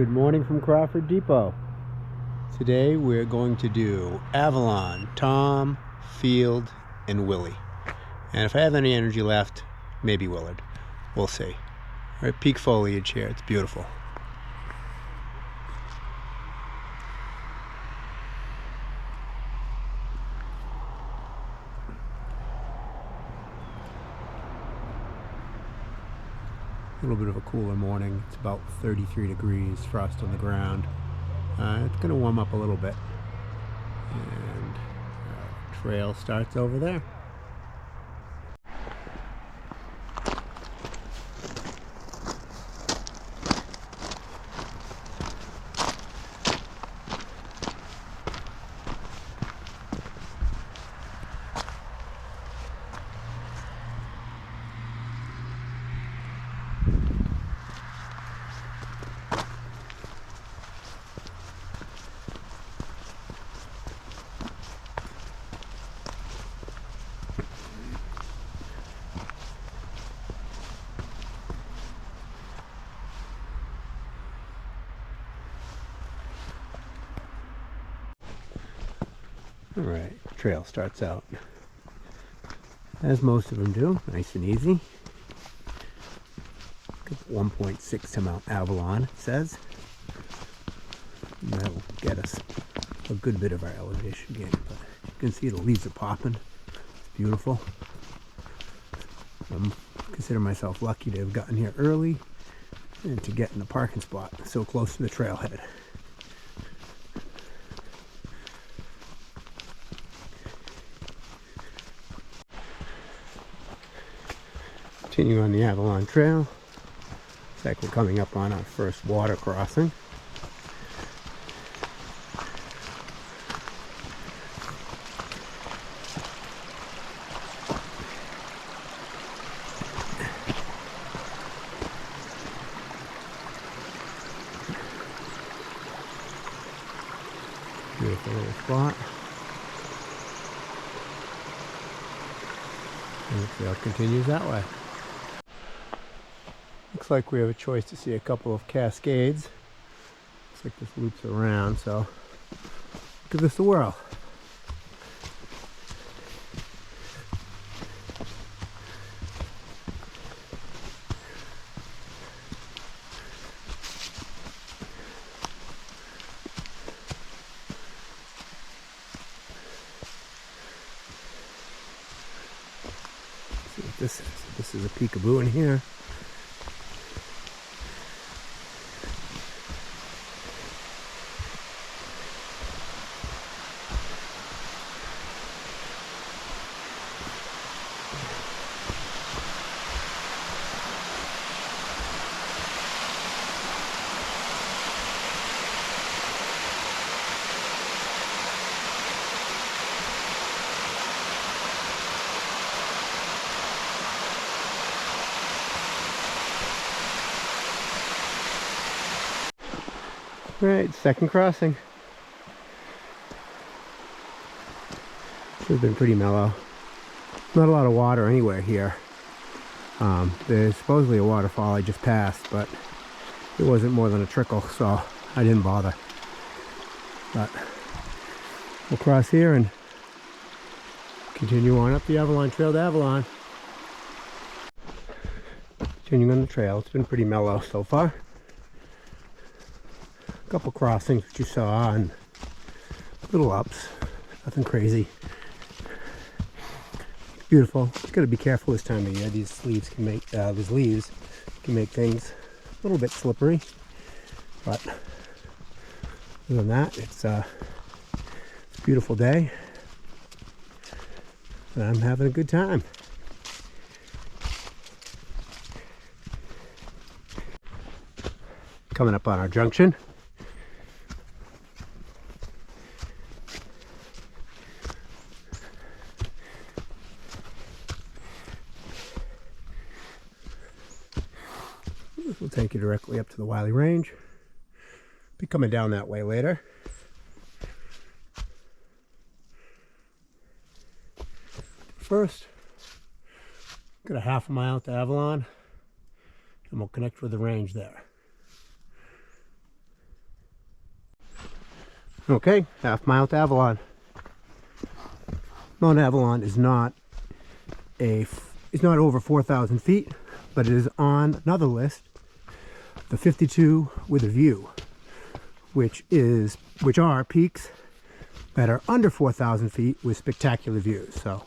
Good morning from Crawford Depot. Today we're going to do Avalon, Tom, Field, and Willie. And if I have any energy left, maybe Willard. We'll see. We're at peak foliage here. It's beautiful. A little bit of a cooler morning. It's about 33 degrees, frost on the ground. It's going to warm up a little bit. And trail starts over there. Alright, trail starts out as most of them do, nice and easy. 1.6 to Mount Avalon, it says. And that'll get us a good bit of our elevation gain. But you can see the leaves are popping. It's beautiful. I consider myself lucky to have gotten here early and to get in the parking spot so close to the trailhead. Continuing on the Avalon Trail. Looks like we're coming up on our first water crossing. Beautiful little spot. And the trail continues that way. Looks like we have a choice to see a couple of cascades. Looks like this loops around, so give this a whirl. Let's see what this is. This is a peekaboo in here. Alright, second crossing. This has been pretty mellow. Not a lot of water anywhere here. There's supposedly a waterfall I just passed, but it wasn't more than a trickle, so I didn't bother. But we'll cross here and continue on up the Avalon Trail to Avalon. Continuing on the trail, it's been pretty mellow so far. Couple crossings which you saw and little ups, nothing crazy. Beautiful. Just got to be careful this time of year. These leaves can make things a little bit slippery, but other than that, it's a beautiful day and I'm having a good time. Coming up on our junction. We'll take you directly up to the Willey Range. Be coming down that way later. First, got a half a mile to Avalon, and we'll connect with the range there. Okay, half mile to Avalon. Mount Avalon is not over 4,000 feet, but it is on another list, the 52 with a view, which are peaks that are under 4,000 feet with spectacular views. So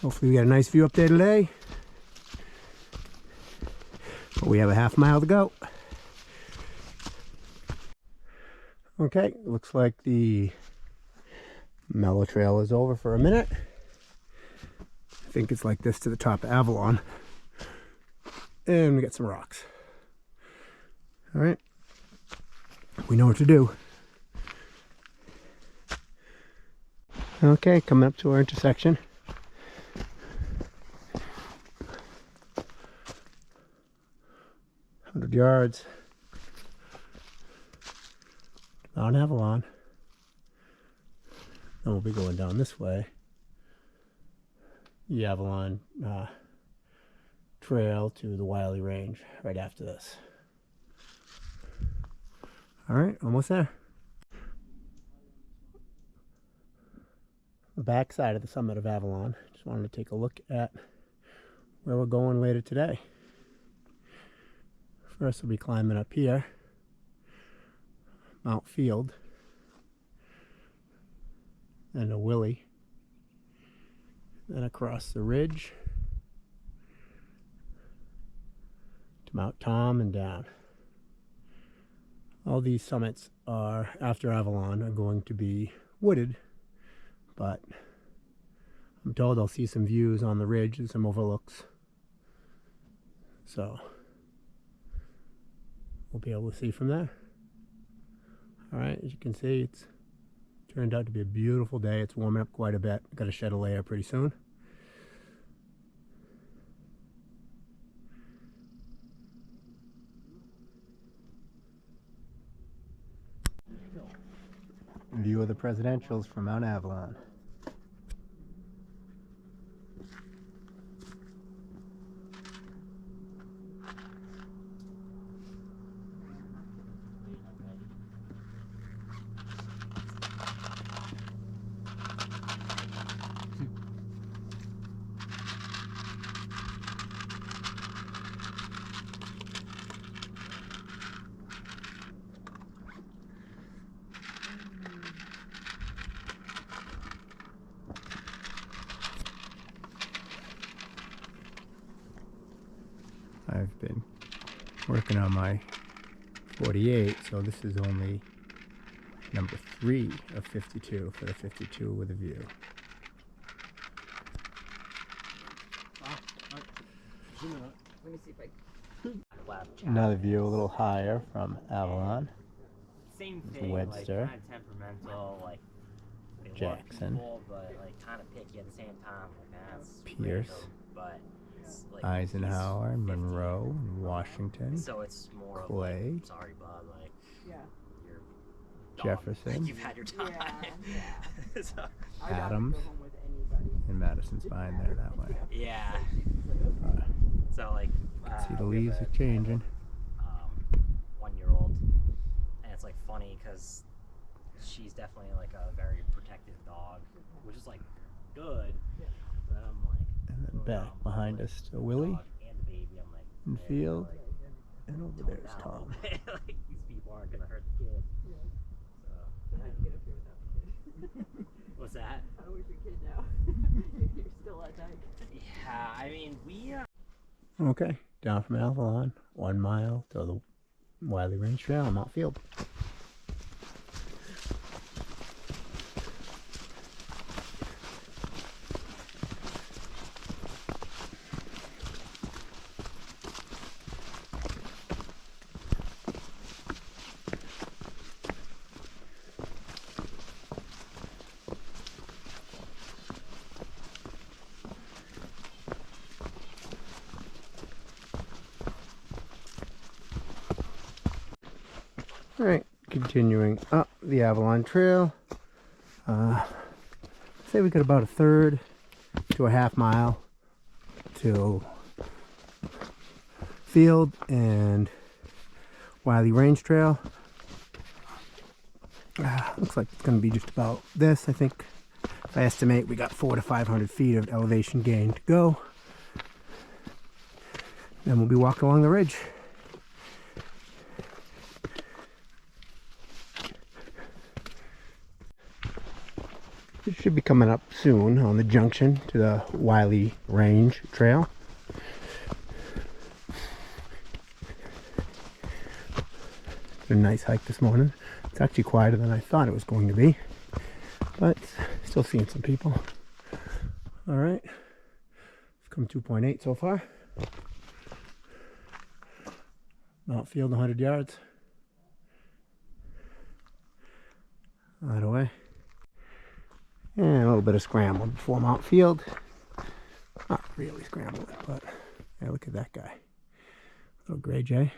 hopefully we get a nice view up there today. But we have a half mile to go. Okay, looks like the mellow trail is over for a minute. I think it's like this to the top of Avalon. And we got some rocks. All right, we know what to do. Okay, coming up to our intersection. Yards. Mount Avalon. Then we'll be going down this way. The Avalon Trail to the Willey Range right after this. All right, almost there. The back side of the summit of Avalon. Just wanted to take a look at where we're going later today. First we'll be climbing up here, Mount Field, and the Willey, then across the ridge to Mount Tom and down. All these summits are, after Avalon, are going to be wooded, but I'm told I'll see some views on the ridge and some overlooks. So we'll be able to see from there. All right, as you can see, it's turned out to be a beautiful day. It's warming up quite a bit. Got to shed a layer pretty soon. View of the presidentials from Mount Avalon. I've been working on my 48, so this is only number 3 of 52 for the 52 with a view. Let me see if I Another view a little higher from Avalon. Same thing, Webster. like kind of temperamental, like Jackson. people, but like kind of picky at the same time. Like that's Pierce. random, but it's like Eisenhower, Monroe, Washington, so it's more Clay. of like, sorry, bud, like Yeah. you're Jefferson. You've had your time. Yeah. So, I'd rather Adams. go home with anybody. And Madison's fine there that way. yeah. Uh, So like see the we have leaves a are changing. 1-year-old, and it's like funny because she's definitely like a very protective dog, which is like good. Yeah. But I'm like, And then oh, back no, behind like, us to Willey dog and the baby. I'm like, in yeah, field. like, And over tone there's down a Tom. little bit. Like these people aren't gonna hurt the kid. Yeah. So, But how do you get up here without the kid? what's that? How old is your kid now? You're still at night. Yeah, I mean we. Okay, down from Avalon, 1 mile to the Willey Range Trail, Mount Field. Alright, continuing up the Avalon Trail. Say we got about a third to a half mile till Field and Willey Range Trail. Looks like it's going to be just about this. I think if I estimate we got 400 to 500 feet of elevation gain to go. Then we'll be walking along the ridge. It should be coming up soon on the junction to the Willey Range Trail. A nice hike this morning. It's actually quieter than I thought it was going to be, but still seeing some people. All right, we've come 2.8 so far. Mount Field 100 yards. Right away. And a little bit of scrambling before Mount Field. Not really scrambling, but yeah, look at that guy. Little gray jay.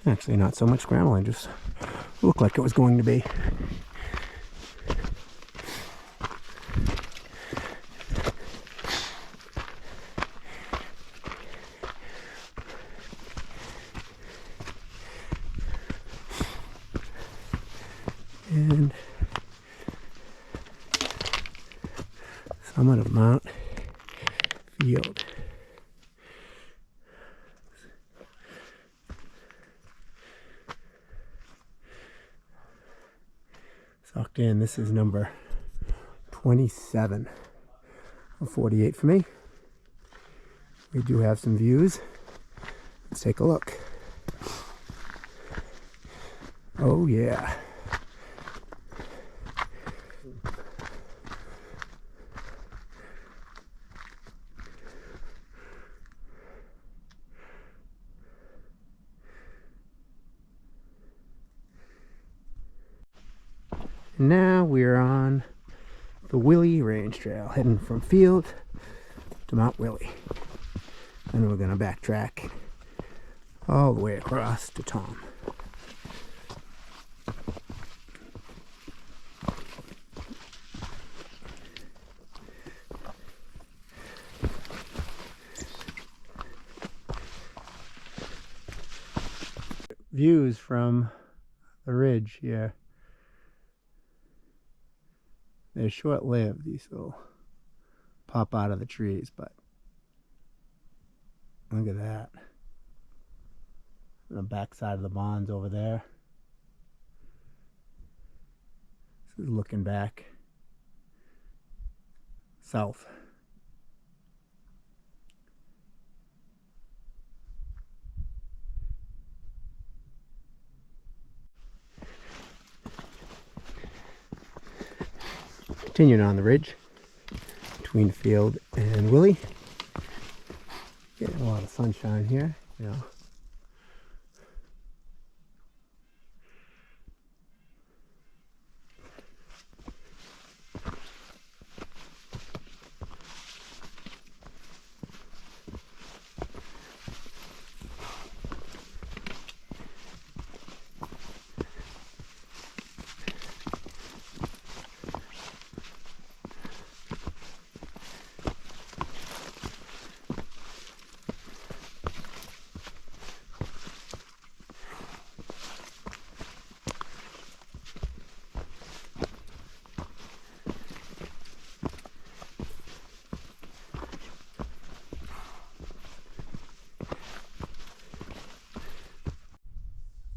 Actually, not so much scrambling, just looked like it was going to be. And summit of Mount Field. Sucked in. This is number 27 of 48 for me. We do have some views. Let's take a look. Oh yeah. Now we're on the Willey Range Trail, heading from Field to Mount Willey. And we're going to backtrack all the way across to Tom. Views from the ridge here. They're short-lived, these little pop out of the trees, but look at that. The back side of the bonds over there. This is looking back south. Continuing on the ridge between Field and Willey. Getting a lot of sunshine here, you know.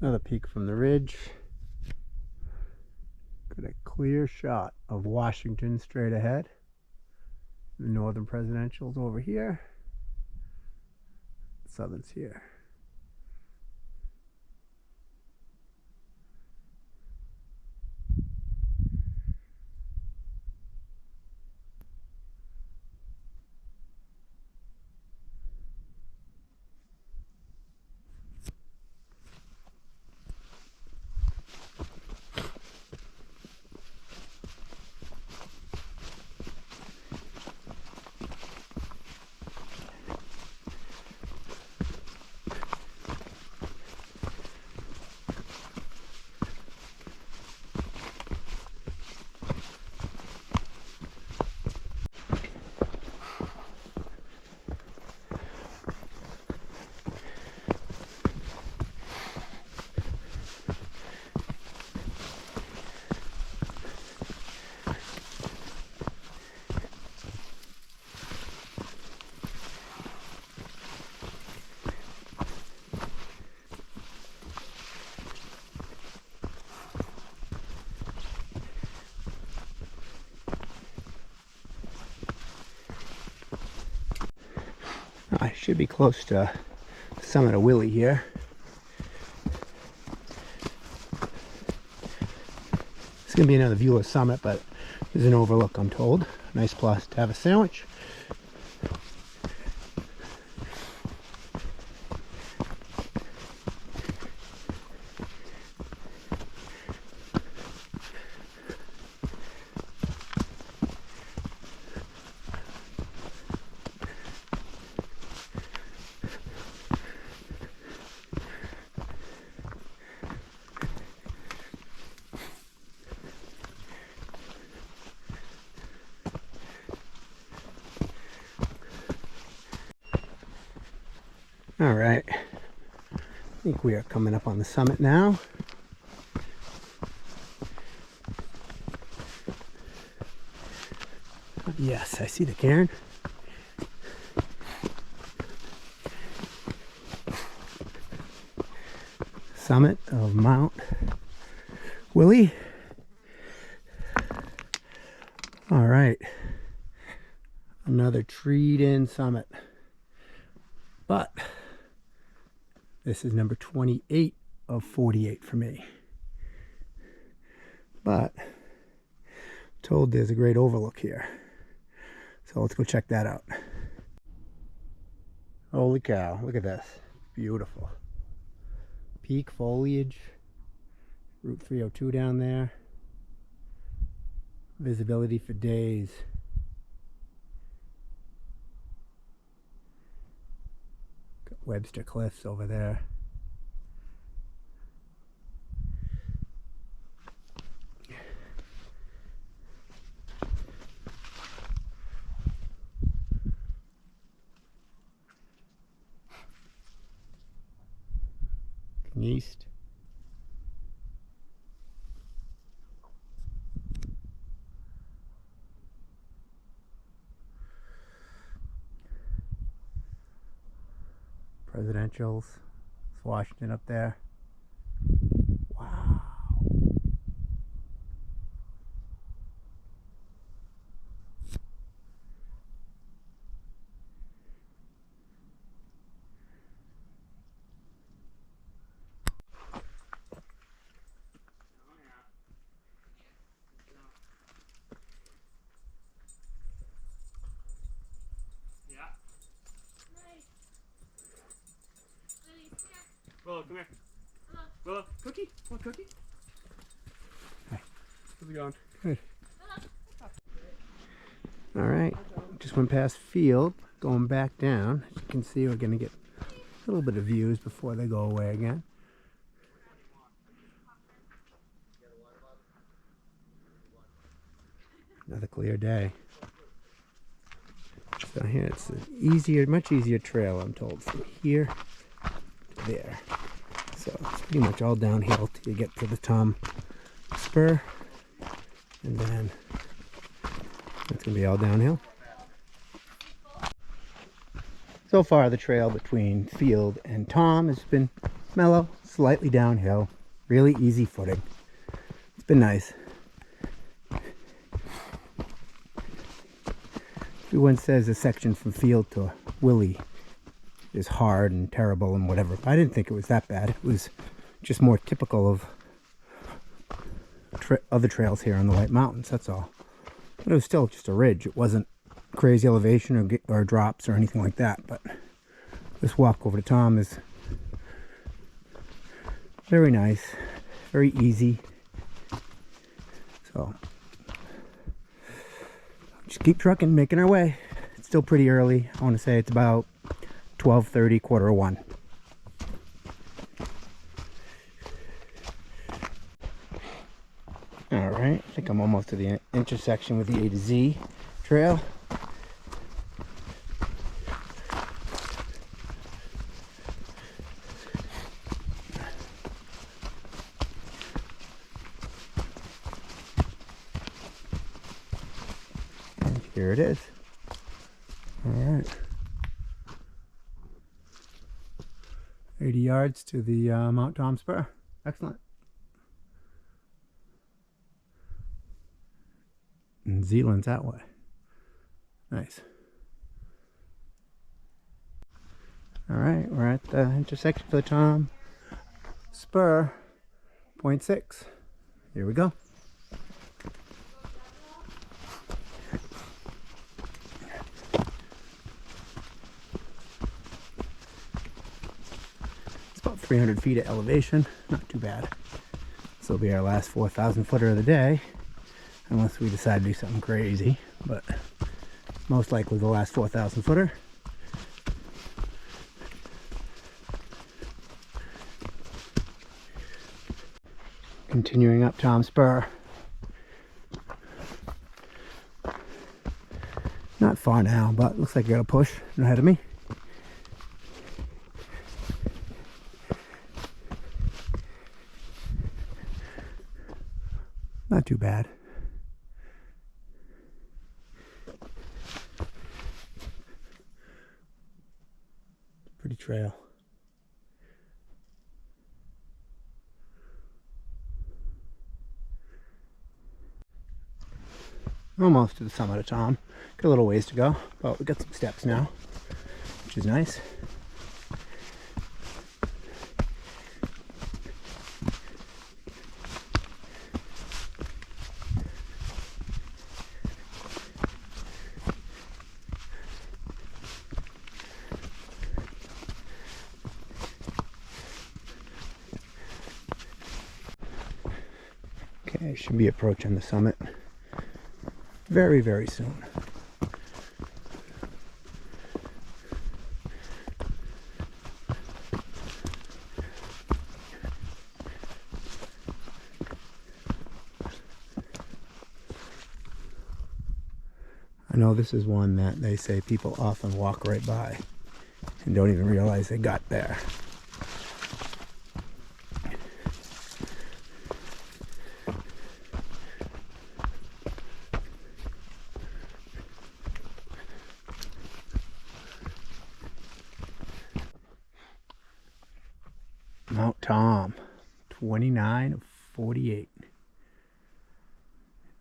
Another peek from the ridge. Got a clear shot of Washington straight ahead. The northern presidential's over here. Southern's here. Should be close to the summit of Willey here. It's going to be another view of summit, but there's an overlook, I'm told. Nice place to have a sandwich. All right, I think we are coming up on the summit now. Yes, I see the cairn. Summit of Mount Willey. All right, another treed-in summit, but this is number 28 of 48 for me. But told there's a great overlook here. So let's go check that out. Holy cow, look at this. Beautiful. Peak foliage. Route 302 down there. Visibility for days. Webster Cliffs over there. East. Presidentials. It's Washington up there. Wow. Willow, come here. Willow, cookie? Want cookie? Hi. How's it going? Good. All right, just went past field, going back down. As you can see, we're going to get a little bit of views before they go away again. Another clear day. So here it's an easier, much easier trail, I'm told, from here to there. So it's pretty much all downhill till you get to the Tom Spur, and then it's going to be all downhill. So far the trail between Field and Tom has been mellow, slightly downhill, really easy footing. It's been nice. Everyone says the section from Field to Willey is hard and terrible and whatever, but I didn't think it was that bad. It was just more typical of other trails here on the White Mountains, that's all. But it was still just a ridge. It wasn't crazy elevation or drops or anything like that, but this walk over to Tom is very nice, very easy. So just keep trucking, making our way. It's still pretty early. I want to say it's about 12:30, 1:45. All right, I think I'm almost to the intersection with the A to Z trail. And here it is. All right. 80 yards to the Mount Tom Spur. Excellent. And Zealand's that way. Nice. Alright, we're at the intersection for the Tom Spur, point 6. Here we go. It's about 300 feet of elevation, not too bad. This will be our last 4,000 footer of the day, unless we decide to do something crazy, but most likely the last 4,000 footer. Continuing up Tom Spur. Not far now, but looks like I got a push ahead of me. Not too bad. Pretty trail. Almost to the summit of Tom. Got a little ways to go, but we got some steps now, which is nice. Okay, should be approaching the summit very, very soon. I know this is one that they say people often walk right by and don't even realize they got there. Mount Tom, 29 of 48.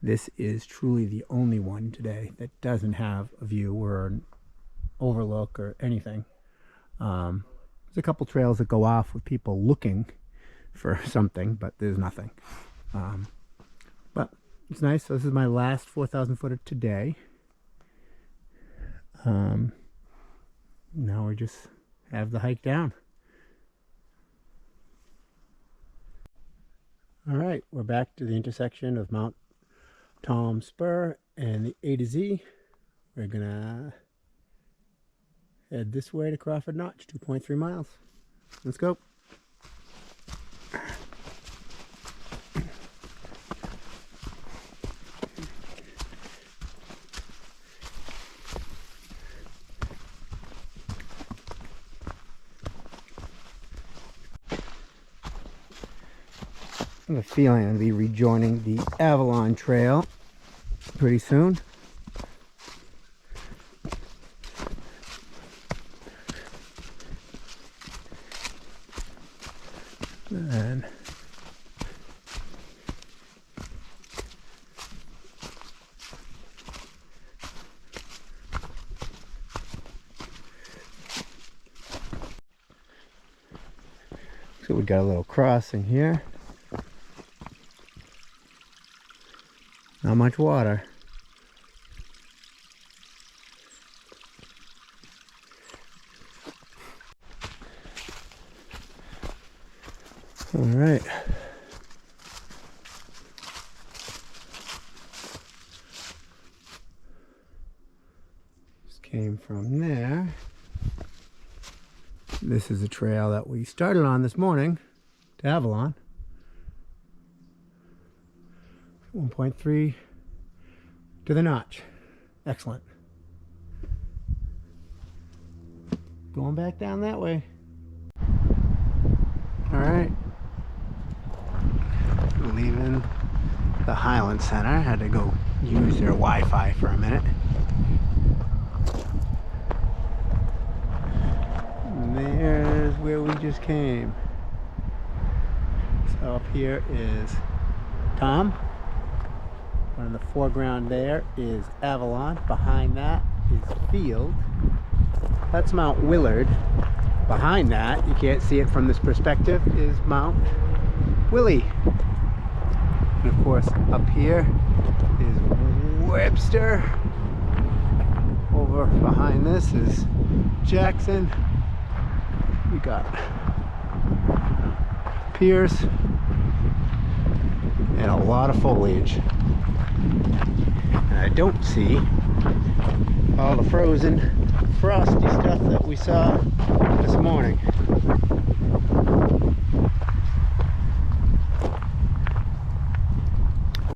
This is truly the only one today that doesn't have a view or an overlook or anything. There's a couple trails that go off with people looking for something, but there's nothing. But it's nice. So this is my last 4,000 footer today. Now we just have the hike down. All right, we're back to the intersection of Mount Tom Spur and the A to Z. We're gonna head this way to Crawford Notch, 2.3 miles. Let's go. I have a feeling I'm going to be rejoining the Avalon Trail pretty soon. And so we got a little crossing here. Not much water. All right. Just came from there. This is a trail that we started on this morning to Avalon. 1.3 to the notch. Excellent. Going back down that way. All right. Leaving the Highland Center. Had to go use their Wi-Fi for a minute. And there's where we just came. So up here is Tom. In the foreground there is Avalon. Behind that is Field. That's Mount Willard. behind that, you can't see it from this perspective, is Mount Willey. And of course, up here is Webster. Over behind this is Jackson. We got Pierce and a lot of foliage. And I don't see all the frozen, frosty stuff that we saw this morning.